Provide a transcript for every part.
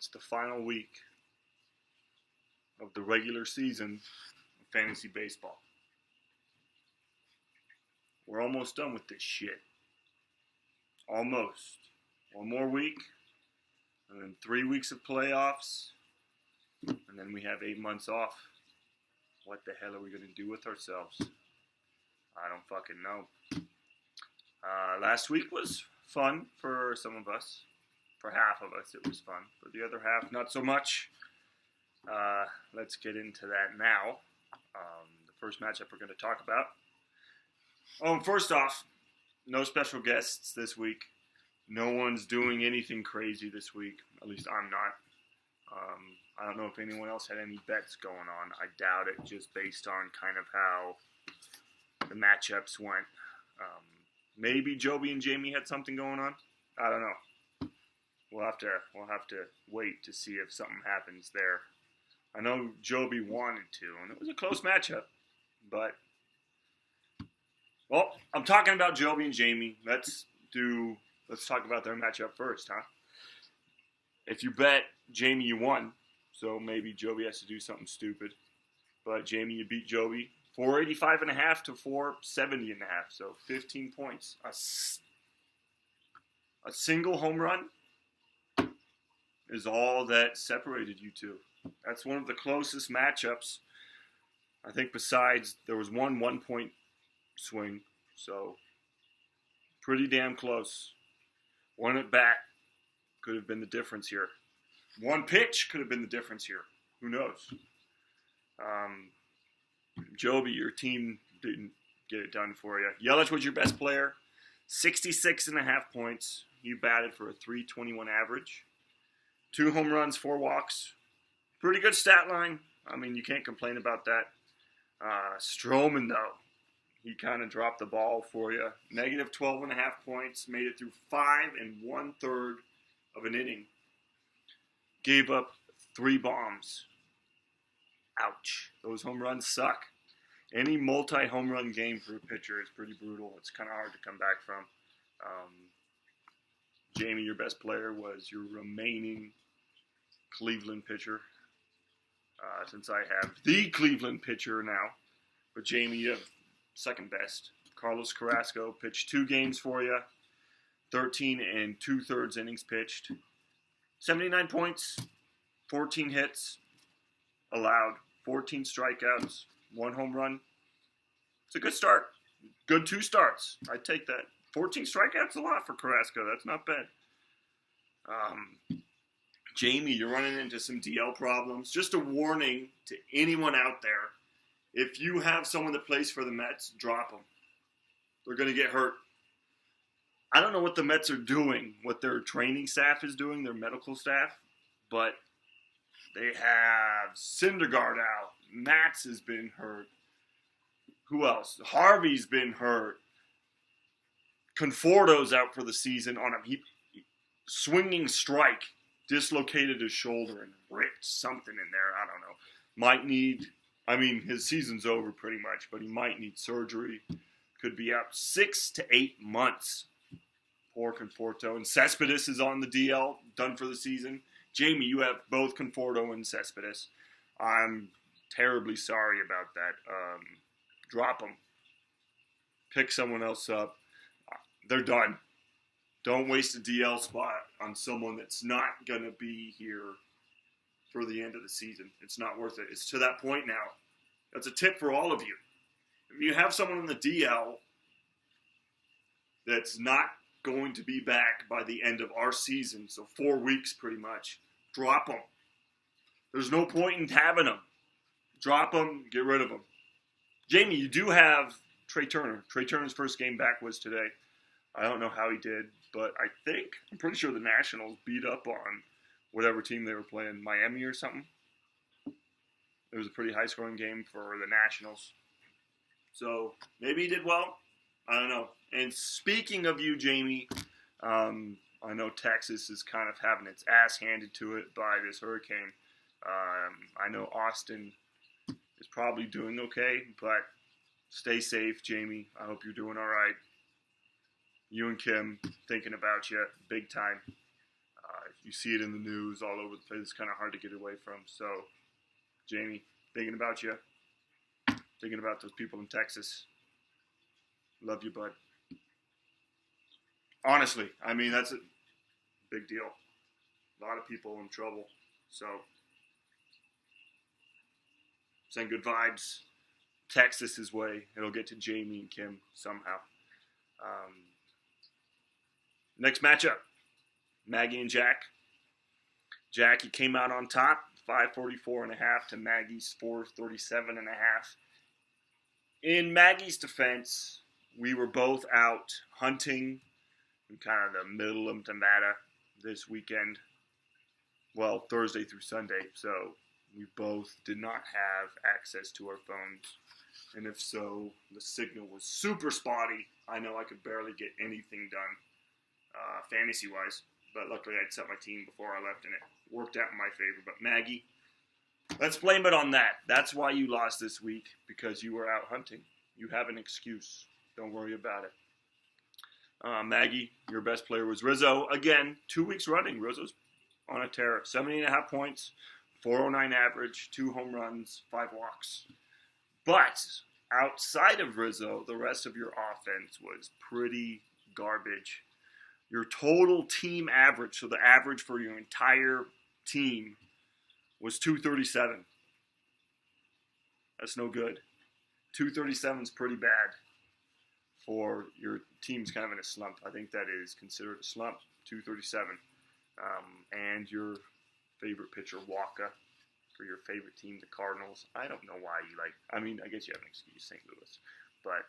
It's the final week of the regular season of fantasy baseball. We're almost done with this shit. Almost. One more week, and then 3 weeks of playoffs, and then we have 8 months off. What the hell are we going to do with ourselves? I don't fucking know. Last week was fun for some of us. For half of us, it was fun. For the other half, not so much. Let's get into that now. The first matchup we're going to talk about. First off, no special guests this week. No one's doing anything crazy this week. At least I'm not. I don't know if anyone else had any bets going on. I doubt it, just based on kind of how the matchups went. Maybe Joby and Jamie had something going on. I don't know. We'll have to wait to see if something happens there. I know Joby wanted to, and it was a close matchup. But, well, I'm talking about Joby and Jamie. Let's talk about their matchup first, huh? If you bet Jamie, you won. So maybe Joby has to do something stupid. But Jamie, you beat Joby 485.5 to 470.5. So 15 points. A single home run is all that separated you two. That's one of the closest matchups. I think besides, there was one 1-point swing. So pretty damn close. One at bat could have been the difference here. One pitch could have been the difference here. Who knows? Joby, your team didn't get it done for you. Yelich was your best player. 66.5 points. You batted for a .321 average. 2 home runs, 4 walks. Pretty good stat line. I mean, you can't complain about that. Stroman, though, he kind of dropped the ball for you. Negative 12.5 points. Made it through 5 1/3 of an inning. Gave up 3 bombs. Ouch. Those home runs suck. Any multi-home run game for a pitcher is pretty brutal. It's kind of hard to come back from. Jamie, your best player, was your remaining Cleveland pitcher. Since I have the Cleveland pitcher now. But Jamie, you have second best. Carlos Carrasco pitched 2 games for you. 13 2/3 innings pitched. 79 points, 14 hits, allowed 14 strikeouts, 1 home run. It's a good start. Good 2 starts. I'd take that. 14 strikeouts a lot for Carrasco. That's not bad. Jamie, you're running into some DL problems. Just a warning to anyone out there. If you have someone that plays for the Mets, drop them. They're going to get hurt. I don't know what the Mets are doing, what their training staff is doing, their medical staff, but they have Syndergaard out. Matz has been hurt. Who else? Harvey's been hurt. Conforto's out for the season on a swinging strike, dislocated his shoulder and ripped something in there. I don't know. His season's over pretty much, but he might need surgery. Could be out 6 to 8 months. Poor Conforto. And Cespedes is on the DL, done for the season. Jamie, you have both Conforto and Cespedes. I'm terribly sorry about that. Drop them. Pick someone else up. They're done. Don't waste a DL spot on someone that's not going to be here for the end of the season. It's not worth it. It's to that point now. That's a tip for all of you. If you have someone in the DL that's not going to be back by the end of our season, so 4 weeks pretty much, drop them. There's no point in having them. Drop them, get rid of them. Jamie, you do have Trey Turner. Trey Turner's first game back was today. I don't know how he did, but I'm pretty sure the Nationals beat up on whatever team they were playing, Miami or something. It was a pretty high-scoring game for the Nationals. So maybe he did well. I don't know. And speaking of you, Jamie, I know Texas is kind of having its ass handed to it by this hurricane. I know Austin is probably doing okay, but stay safe, Jamie. I hope you're doing all right. You and Kim, thinking about you big time. You see it in the news all over the place. It's kind of hard to get away from. So, Jamie, thinking about you. Thinking about those people in Texas. Love you, bud. Honestly, I mean, that's a big deal. A lot of people in trouble. So, send good vibes. Texas his way. It'll get to Jamie and Kim somehow. Next matchup, Maggie and Jack. Jackie came out on top, 544.5 to Maggie's 437.5. In Maggie's defense, we were both out hunting in kind of the middle of Nevada this weekend. Well, Thursday through Sunday, so we both did not have access to our phones. And if so, the signal was super spotty. I know I could barely get anything done, fantasy-wise. But luckily, I'd set my team before I left, and it worked out in my favor. But Maggie, let's blame it on that. That's why you lost this week, because you were out hunting. You have an excuse. Don't worry about it. Maggie, your best player was Rizzo. Again, 2 weeks running. Rizzo's on a tear. 70.5 points, 409 average, 2 home runs, 5 walks. But outside of Rizzo, the rest of your offense was pretty garbage. Your total team average, so the average for your entire team, was 237. That's no good. 237 is pretty bad for your team's kind of in a slump. I think that is considered a slump, 237. And your favorite pitcher, Waka, for your favorite team, the Cardinals. I don't know why you like, I mean, I guess you have an excuse, St. Louis. But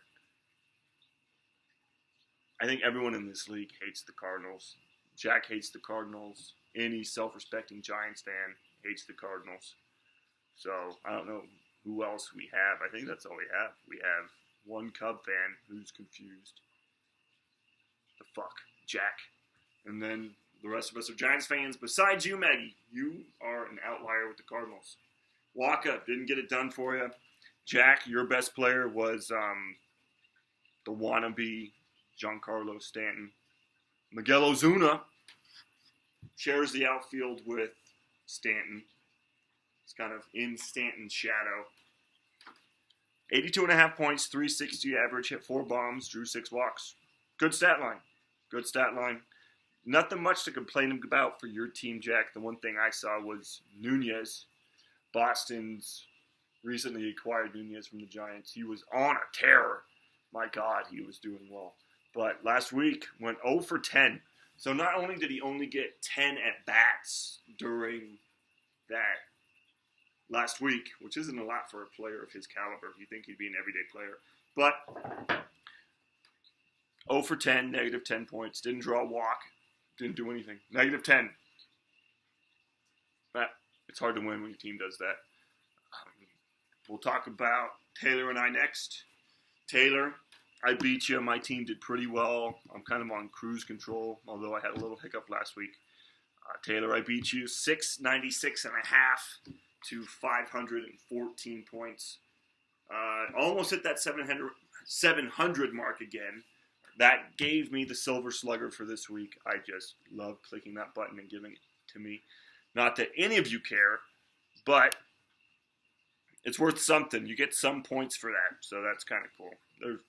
I think everyone in this league hates the Cardinals. Jack hates the Cardinals. Any self-respecting Giants fan hates the Cardinals. So I don't know who else we have. I think that's all we have. We have one Cub fan who's confused. The fuck? Jack. And then the rest of us are Giants fans. Besides you, Maggie, you are an outlier with the Cardinals. Waka didn't get it done for you. Jack, your best player was the wannabe Giancarlo Stanton. Miguel Ozuna shares the outfield with Stanton. It's kind of in Stanton's shadow. 82.5 points, 360 average, hit 4 bombs, drew 6 walks. Good stat line. Good stat line. Nothing much to complain about for your team, Jack. The one thing I saw was Nunez. Boston's recently acquired Nunez from the Giants. He was on a tear. My God, he was doing well. But last week went 0 for 10. So not only did he only get 10 at-bats during that last week, which isn't a lot for a player of his caliber. You think he'd be an everyday player. But 0 for 10, negative 10 points. Didn't draw a walk. Didn't do anything. Negative 10. But it's hard to win when your team does that. We'll talk about Taylor and I next. Taylor, I beat you. My team did pretty well. I'm kind of on cruise control, although I had a little hiccup last week. Taylor, I beat you 696.5 to 514 points. Almost hit that 700 mark again. That gave me the Silver Slugger for this week. I just love clicking that button and giving it to me. Not that any of you care, but it's worth something. You get some points for that, so that's kind of cool.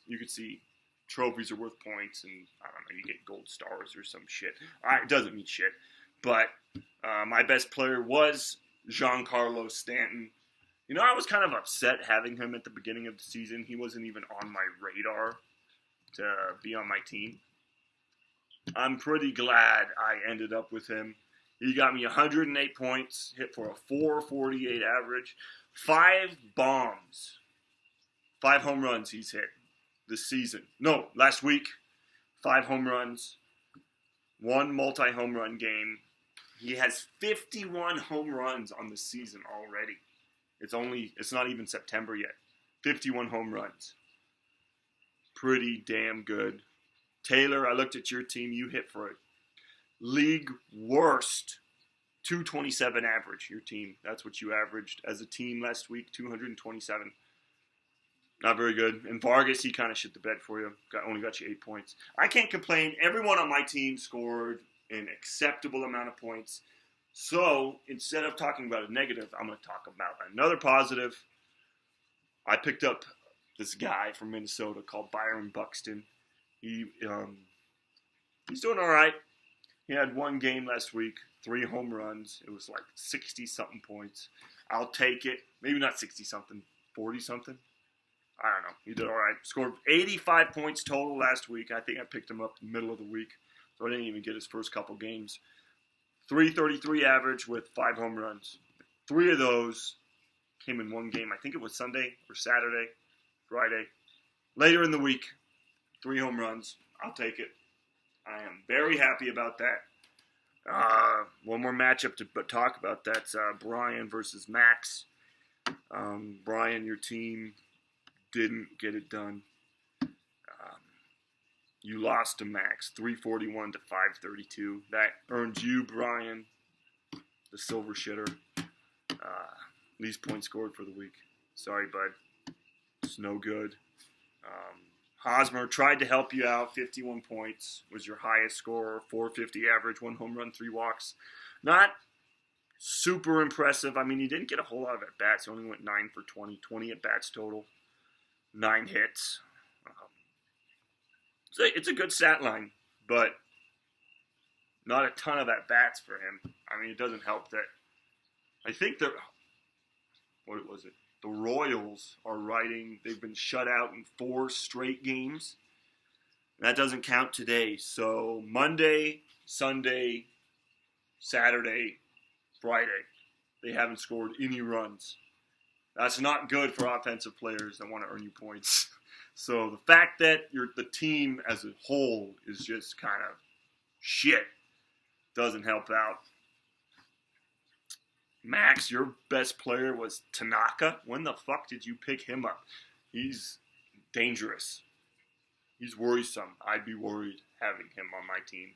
You can see trophies are worth points, and I don't know, you get gold stars or some shit. It doesn't mean shit. But my best player was Giancarlo Stanton. You know, I was kind of upset having him at the beginning of the season. He wasn't even on my radar to be on my team. I'm pretty glad I ended up with him. He got me 108 points, hit for a 448 average, 5 bombs, 5 home runs he's hit this season. No, last week, 5 home runs, 1 multi-home run game. He has 51 home runs on the season already. It's not even September yet. 51 home runs. Pretty damn good. Taylor, I looked at your team. You hit for a league worst 227 average, your team. That's what you averaged as a team last week, 227. Not very good. And Vargas, he kind of shit the bed for you. Only got you 8 points. I can't complain. Everyone on my team scored an acceptable amount of points. So instead of talking about a negative, I'm going to talk about another positive. I picked up this guy from Minnesota called Byron Buxton. He's doing all right. He had one game last week, 3 home runs. It was like 60-something points. I'll take it. Maybe not 60-something, 40-something. I don't know. He did all right. Scored 85 points total last week. I think I picked him up in the middle of the week, so I didn't even get his first couple games. 333 average with 5 home runs. 3 of those came in one game. I think it was Sunday or Saturday, Friday. Later in the week, 3 home runs. I'll take it. I am very happy about that. One more matchup to talk about. That's Brian versus Max. Brian, your team didn't get it done. You lost to Max, 341 to 532. That earned you, Brian, the silver shitter. Least points scored for the week. Sorry, bud. It's no good. Hosmer tried to help you out. 51 points was your highest scorer. 450 average, 1 home run, 3 walks. Not super impressive. I mean, he didn't get a whole lot of at-bats. He only went 9 for 20. 20 at-bats total. 9 hits. It's a good stat line, but not a ton of at-bats for him. I mean, it doesn't help that I think what was it? The Royals are riding. They've been shut out in 4 straight games. That doesn't count today. So Monday, Sunday, Saturday, Friday, they haven't scored any runs. That's not good for offensive players that want to earn you points. So the fact that the team as a whole is just kind of shit doesn't help out. Max, your best player was Tanaka. When the fuck did you pick him up? He's dangerous. He's worrisome. I'd be worried having him on my team.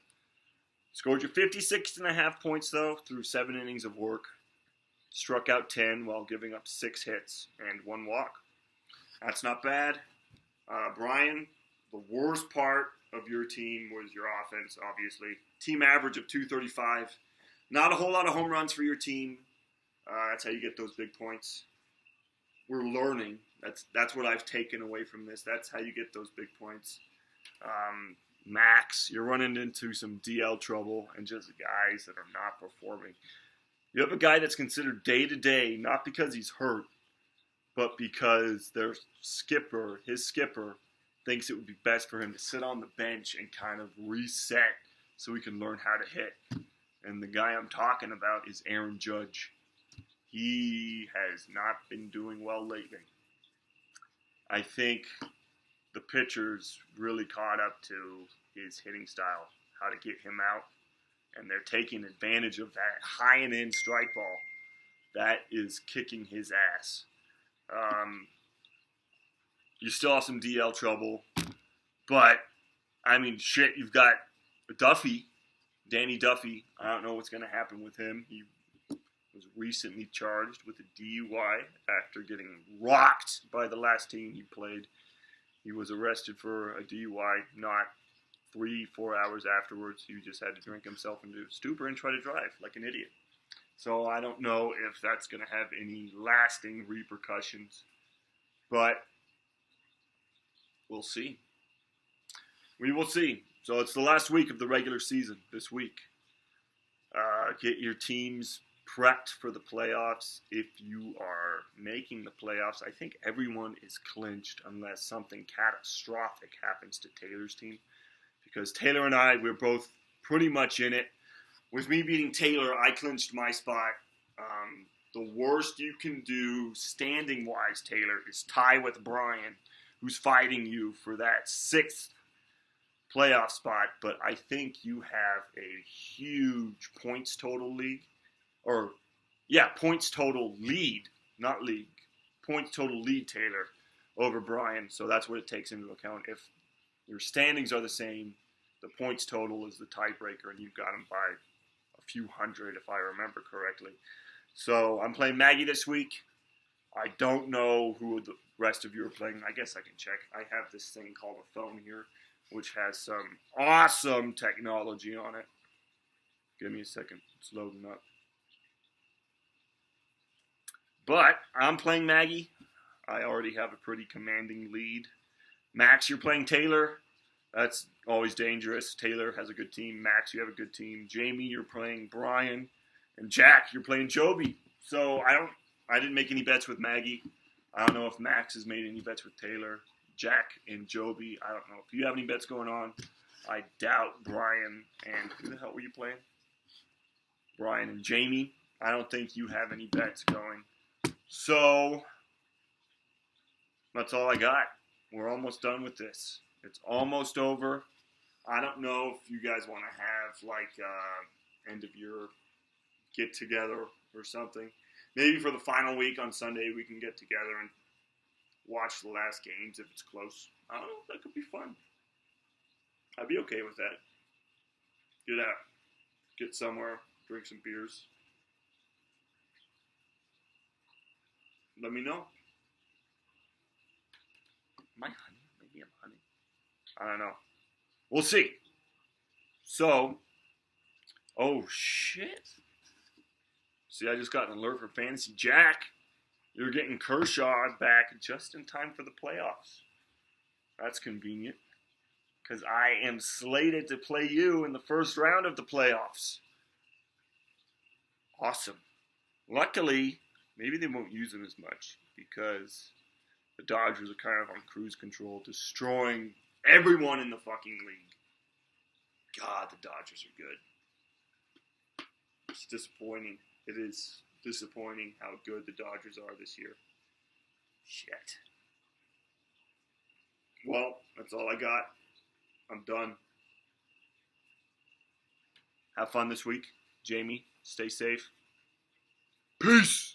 Scored you 56.5 points, though, through 7 innings of work. Struck out 10 while giving up 6 hits and 1 walk. That's not bad. Brian, the worst part of your team was your offense, obviously. Team average of 235. Not a whole lot of home runs for your team. That's how you get those big points. We're learning. That's what I've taken away from this. That's how you get those big points. Max, you're running into some DL trouble and just guys that are not performing. You have a guy that's considered day-to-day, not because he's hurt, but because his skipper, thinks it would be best for him to sit on the bench and kind of reset so he can learn how to hit. And the guy I'm talking about is Aaron Judge. He has not been doing well lately. I think the pitchers really caught up to his hitting style, how to get him out, and they're taking advantage of that high and in strike ball that is kicking his ass. You still have some DL trouble, but, I mean, shit, you've got Danny Duffy. I don't know what's going to happen with him. He was recently charged with a DUI after getting rocked by the last team he played. He was arrested for a DUI, not 3-4 hours afterwards. He just had to drink himself into a stupor and try to drive like an idiot. So I don't know if that's going to have any lasting repercussions, but we'll see. We will see. So it's the last week of the regular season this week. Get your teams prepped for the playoffs. If you are making the playoffs, I think everyone is clinched unless something catastrophic happens to Taylor's team. Because Taylor and I, we're both pretty much in it. With me beating Taylor, I clinched my spot. The worst you can do standing-wise, Taylor, is tie with Brian, who's fighting you for that 6th playoff spot. But I think you have a huge points total lead. Points total lead, not league. Points total lead, Taylor, over Brian. So that's what it takes into account. If your standings are the same, the points total is the tiebreaker, and you've got him by a few hundred, if I remember correctly. So I'm playing Maggie this week. I don't know who the rest of you are playing. I guess I can check. I have this thing called a phone here, which has some awesome technology on it. Give me a second. It's loading up. But I'm playing Maggie. I already have a pretty commanding lead. Max, you're playing Taylor. That's always dangerous. Taylor has a good team. Max, you have a good team. Jamie, you're playing Brian. And Jack, you're playing Joby. So I didn't make any bets with Maggie. I don't know if Max has made any bets with Taylor. Jack and Joby, I don't know. If you have any bets going on, I doubt Brian and who the hell were you playing? Brian and Jamie. I don't think you have any bets going. So that's all I got. We're almost done with this. It's almost over. I don't know if you guys want to have like end of year get together or something. Maybe for the final week on Sunday we can get together and watch the last games if it's close. I don't know. That could be fun. I'd be okay with that. Get out. Get somewhere. Drink some beers. Let me know. Am I honey? Maybe I'm honey. I don't know. We'll see. So, oh shit. See, I just got an alert for Fantasy Jack. You're getting Kershaw back just in time for the playoffs. That's convenient. Because I am slated to play you in the first round of the playoffs. Awesome. Luckily, maybe they won't use him as much because the Dodgers are kind of on cruise control, destroying everyone in the fucking league. God, the Dodgers are good. It's disappointing. It is disappointing how good the Dodgers are this year. Shit. Well, that's all I got. I'm done. Have fun this week. Jamie, stay safe. Peace.